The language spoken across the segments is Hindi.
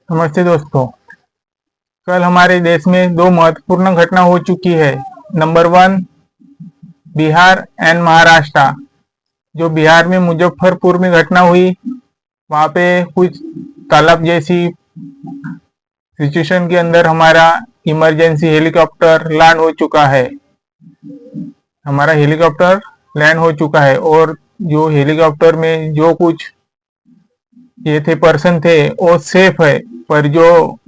नमस्ते दोस्तों। कल हमारे देश में दो महत्वपूर्ण घटना हो चुकी है। Number 1, Bihar and Maharashtra. जो बिहार में मुजफ्फरपुर में घटना हुई, वहां पे कुछ तालाब जैसी सिचुएशन के अंदर हमारा इमरजेंसी हेलीकॉप्टर लैंड हो चुका है। हमारा हेलीकॉप्टर लैंड हो चुका है और जो हेलीकॉप्टर में जो कुछ ये थे पर्सन थे वो सेफ है। पर जो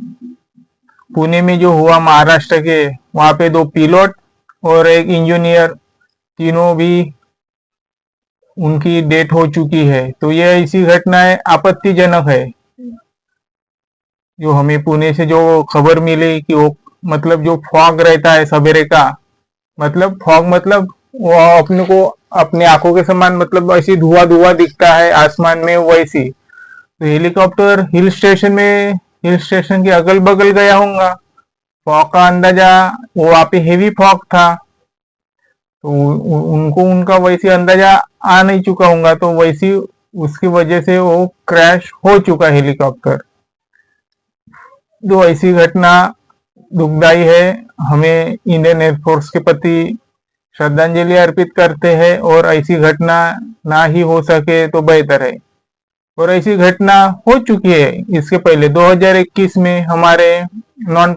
पुणे में जो हुआ महाराष्ट्र के, वहां पे 2 पिलोट और एक इंजीनियर, तीनों भी उनकी डेथ हो चुकी है। तो ये ऐसी घटनाएं आपत्तिजनक है। जो हमें पुणे से जो खबर मिली कि वो मतलब जो फॉग रहता है सवेरे का, मतलब फॉग मतलब वो अपने को अपने आंखों के समान मतलब ऐसी धुआं धुआं दिखता है आसमान में वैसी। तो हेलीकॉप्टर हिल स्टेशन के अगल बगल गया होगा। फॉग का अंदाजा, वो वहां पे हेवी फॉग था, तो उनको उनका वैसे अंदाजा आ नहीं चुका होगा, तो वैसी उसकी वजह से वो क्रैश हो चुका हेलीकॉप्टर। तो ऐसी घटना दुखदाई है। हमें इंडियन एयरफोर्स के प्रति श्रद्धांजलि अर्पित करते हैं और ऐसी घटना ना ही हो सके तो बेहतर है। और ऐसी घटना हो चुकी है इसके पहले 2021 में हमारे non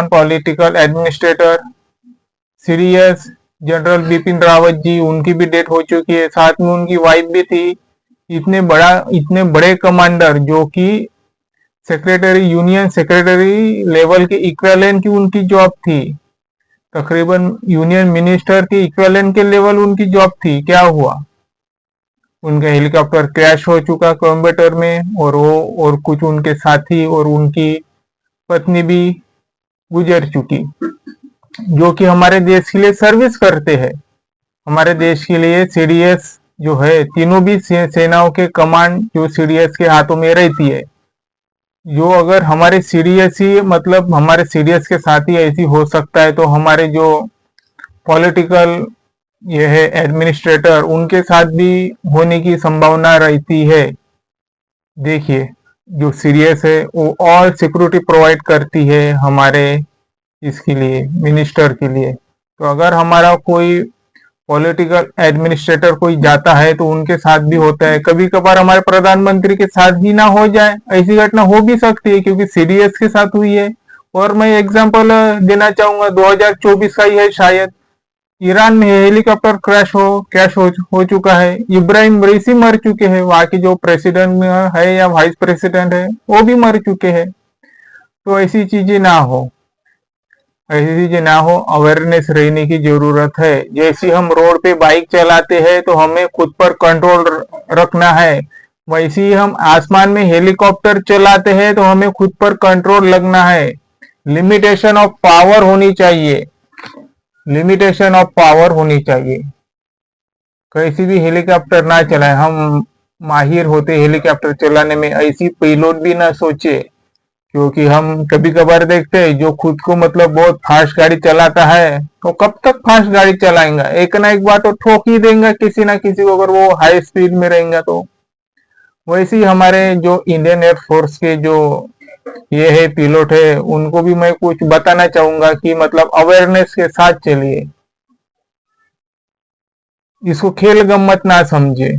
political administrator CDS general Bipin Rawat ji, उनकी भी डेथ हो चुकी है। साथ में उनकी वाइफ भी थी। इतने बड़े कमांडर जो कि यूनियन सेक्रेटरी लेवल के इक्विवेलेंट की उनकी जॉब थी, तकरीबन यूनियन मिनिस्टर के इक्विवेलेंट के लेवल उनकी जॉब थी। क्या हुआ? उनका हेलीकॉप्टर क्रैश हो चुका कोयम्बटूर में, और वो और कुछ उनके साथी और उनकी पत्नी भी गुजर चुकी, जो कि हमारे देश के लिए सर्विस करते हैं। हमारे देश के लिए सीडीएस जो है, तीनों भी सेनाओं के कमांड जो सीडीएस के हाथों में रहती है। जो अगर हमारे सीडीएस ही मतलब हमारे सीडीएस के साथ ही ऐसी हो सकता है, तो हमारे जो पॉलिटिकल ये है एडमिनिस्ट्रेटर, उनके साथ भी होने की संभावना रहती है। देखिए, जो सीडीएस है वो ऑल सिक्योरिटी प्रोवाइड करती है हमारे इसके लिए, मिनिस्टर के लिए। तो अगर हमारा कोई पॉलिटिकल एडमिनिस्ट्रेटर कोई जाता है तो उनके साथ भी होता है। कभी कभार हमारे प्रधानमंत्री के साथ भी ना हो जाए, ऐसी घटना हो भी सकती है, क्योंकि सीडीएस के साथ हुई है। और मैं एग्जांपल देना चाहूंगा, 2024 का ही है शायद, ईरान में हेलीकॉप्टर क्रैश हो चुका है। इब्राहिम रईसी मर चुके हैं, वहां के जो प्रेसिडेंट है या वाइस प्रेसिडेंट है वो भी मर चुके हैं। तो ऐसी चीजें ना हो, अवेयरनेस रहने की जरूरत है। जैसे हम रोड पे बाइक चलाते हैं तो हमें खुद पर कंट्रोल रखना है, वैसे ही हम आसमान में हेलीकॉप्टर चलाते हैं तो हमें खुद पर कंट्रोल लगना है। लिमिटेशन ऑफ पावर होनी चाहिए, कैसी भी हेलीकॉप्टर ना चलाए। हम माहिर होते हेलीकॉप्टर चलाने में, ऐसी पेलोड भी ना सोचे, क्योंकि हम कभी कभार देखते हैं जो खुद को मतलब बहुत फास्ट गाड़ी चलाता है, तो कब तक फास्ट गाड़ी चलाएगा, एक ना एक बार तो ठोक ही देगा किसी ना किसी को, अगर वो हाई स्पीड में रहेगा तो। वैसे ही हमारे जो इंडियन एयरफोर्स के जो ये है पिलोट है, उनको भी मैं कुछ बताना चाहूंगा कि मतलब अवेयरनेस के साथ चलिए, इसको खेल गम्मत ना समझे।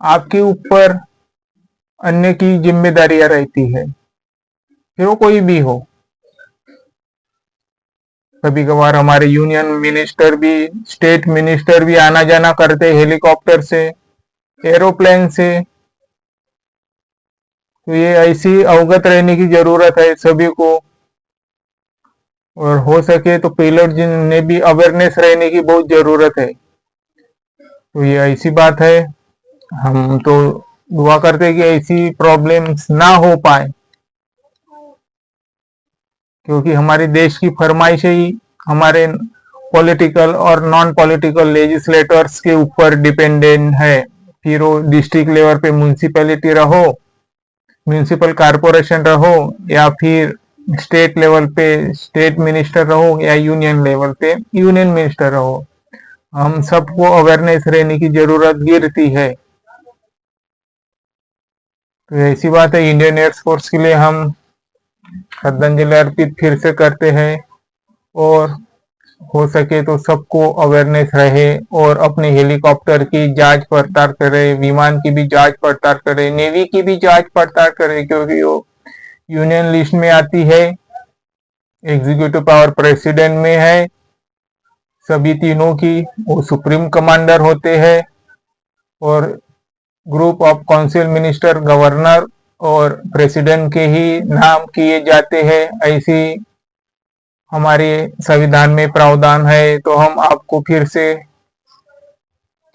आपके ऊपर अन्य की जिम्मेदारियां रहती है, फिर वो कोई भी हो। कभी कभार हमारे यूनियन मिनिस्टर भी, स्टेट मिनिस्टर भी आना जाना करते हेलीकॉप्टर से, एरोप्लेन से। तो ये ऐसी अवगत रहने की जरूरत है सभी को, और हो सके तो पायलट ने भी अवेयरनेस रहने की बहुत जरूरत है। तो ये ऐसी बात है, हम तो दुआ करते हैं कि ऐसी प्रॉब्लम्स ना हो पाए, क्योंकि हमारे देश की फरमाइश ही हमारे पॉलिटिकल और नॉन पॉलिटिकल लेजिस्लेटर्स के ऊपर डिपेंडेंट है। फिर वो डिस्ट्रिक्ट लेवल पे म्यूनिसिपैलिटी रहो, म्यूनिसिपल कारपोरेशन रहो, या फिर स्टेट लेवल पे स्टेट मिनिस्टर रहो या यूनियन लेवल पे यूनियन मिनिस्टर रहो, हम सबको अवेयरनेस रहने की जरूरत गिरती है। तो ऐसी बात है, इंडियन एयरफोर्स के लिए हम श्रद्धांजलि अर्पित फिर से करते हैं, और हो सके तो सबको अवेयरनेस रहे और अपने हेलीकॉप्टर की जांच पड़ताल करे, विमान की भी जांच पड़ताल करे, नेवी की भी जांच पड़ताल करे, क्योंकि वो यूनियन लिस्ट में आती है, एग्जीक्यूटिव पावर प्रेसिडेंट में है सभी तीनों की, वो सुप्रीम कमांडर होते हैं, और group of council minister governor और प्रेसिडेंट के ही नाम किए जाते हैं, ऐसी हमारे संविधान में प्रावधान है। तो हम आपको फिर से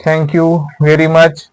थैंक यू वेरी मच।